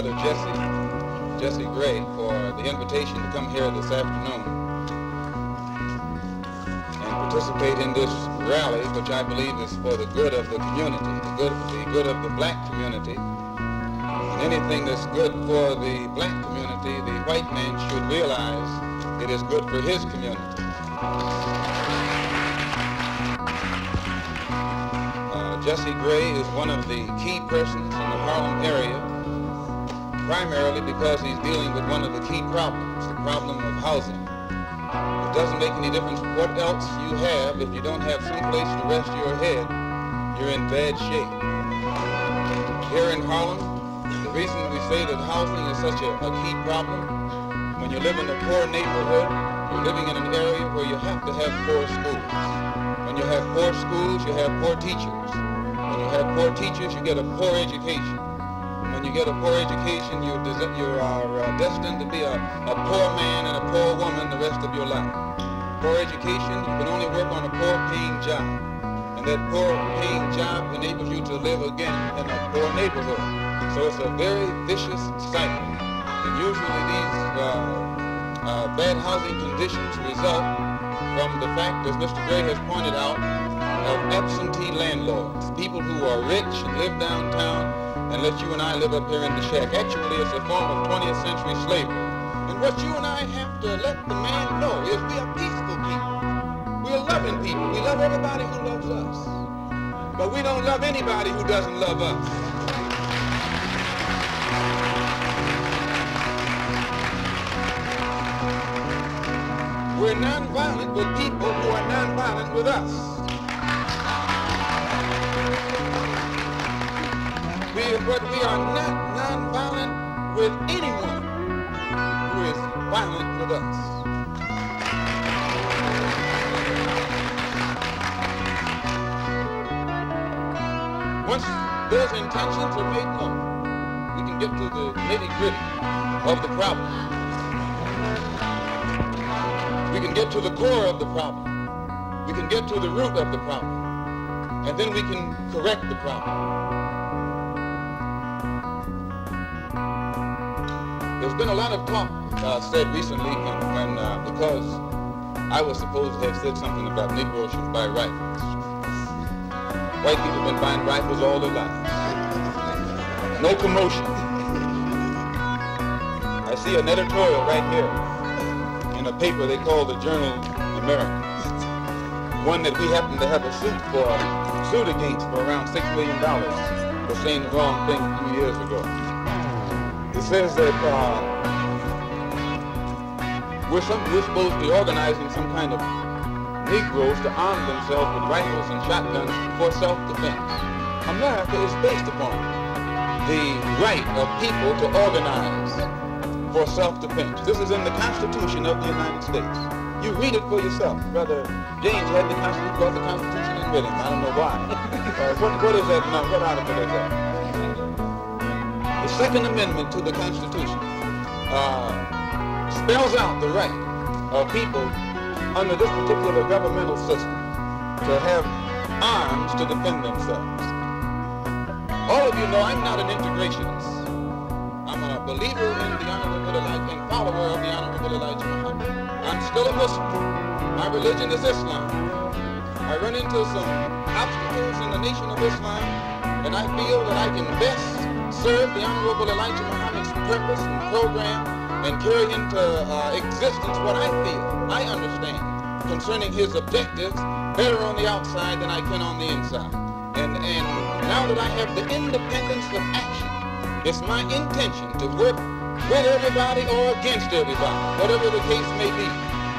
Brother Jesse Gray for the invitation to come here this afternoon and participate in this rally, which I believe is for the good of the community, the good of the black community. And anything that's good for the black community, the white man should realize it is good for his community. Jesse Gray is one of the key persons in the Harlem area, primarily because he's dealing with one of the key problems, the problem of housing. It doesn't make any difference what else you have. If you don't have some place to rest your head, you're in bad shape. Here in Harlem, the reason we say that housing is such a key problem, when you live in a poor neighborhood, you're living in an area where you have to have poor schools. When you have poor schools, you have poor teachers. When you have poor teachers, you get a poor education. When you get a poor education, you are destined to be a poor man and a poor woman the rest of your life. Poor education, you can only work on a poor-paying job. And that poor-paying job enables you to live again in a poor neighborhood. So it's a very vicious cycle. And usually these bad housing conditions result from the fact, as Mr. Gray has pointed out, of absentee landlords, people who are rich and live downtown and let you and I live up here in the shack. Actually, it's a form of 20th century slavery. And what you and I have to let the man know is we are peaceful people. We are loving people. We love everybody who loves us. But we don't love anybody who doesn't love us. We're nonviolent with people who are nonviolent with us. But we are not nonviolent with anyone who is violent with us. Once those intentions are made known, we can get to the nitty-gritty of the problem. We can get to the core of the problem. We can get to the root of the problem. And then we can correct the problem. There's been a lot of talk said recently when because I was supposed to have said something about Negroes should buy rifles. White people have been buying rifles all their lives. No commotion. I see an editorial right here in a paper they call the Journal American. One that we happen to have a suit against for around $6 million for saying the wrong thing a few years ago. It says that we're supposed to be organizing some kind of Negroes to arm themselves with rifles and shotguns for self-defense. America is based upon the right of people to organize for self-defense. This is in the Constitution of the United States. You read it for yourself. Brother James had the Constitution in with him. I don't know why. What is that number? What article is that? The Second Amendment to the Constitution spells out the right of people under this particular governmental system to have arms to defend themselves. All of you know I'm not an integrationist. I'm a believer in the Honorable Elijah and follower of the Honorable Elijah Muhammad. I'm still a Muslim. My religion is Islam. I run into some obstacles in the Nation of Islam, and I feel that I can best serve the Honorable Elijah Muhammad's purpose and program and carry into existence what I feel, I understand, concerning his objectives better on the outside than I can on the inside. And now that I have the independence of action, it's my intention to work with everybody or against everybody, whatever the case may be,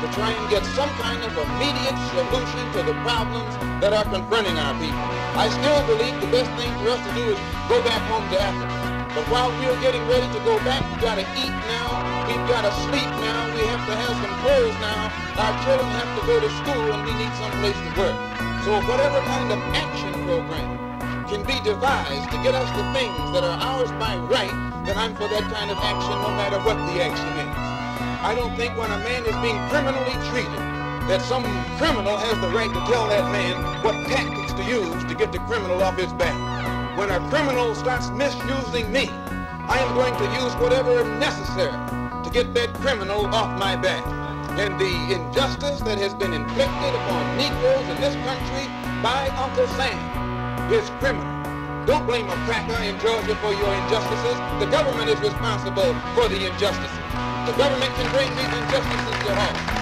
to try and get some kind of immediate solution to the problems that are confronting our people. I still believe the best thing for us to do is go back home to Africa. But while we're getting ready to go back, we've got to eat now, we've got to sleep now, we have to have some clothes now, our children have to go to school, and we need some place to work. So whatever kind of action program can be devised to get us the things that are ours by right, then I'm for that kind of action no matter what the action is. I don't think when a man is being criminally treated that some criminal has the right to tell that man what tactics to use to get the criminal off his back. When a criminal starts misusing me, I am going to use whatever is necessary to get that criminal off my back. And the injustice that has been inflicted upon Negroes in this country by Uncle Sam is criminal. Don't blame a cracker in Georgia for your injustices. The government is responsible for the injustices. The government can bring these injustices to halt.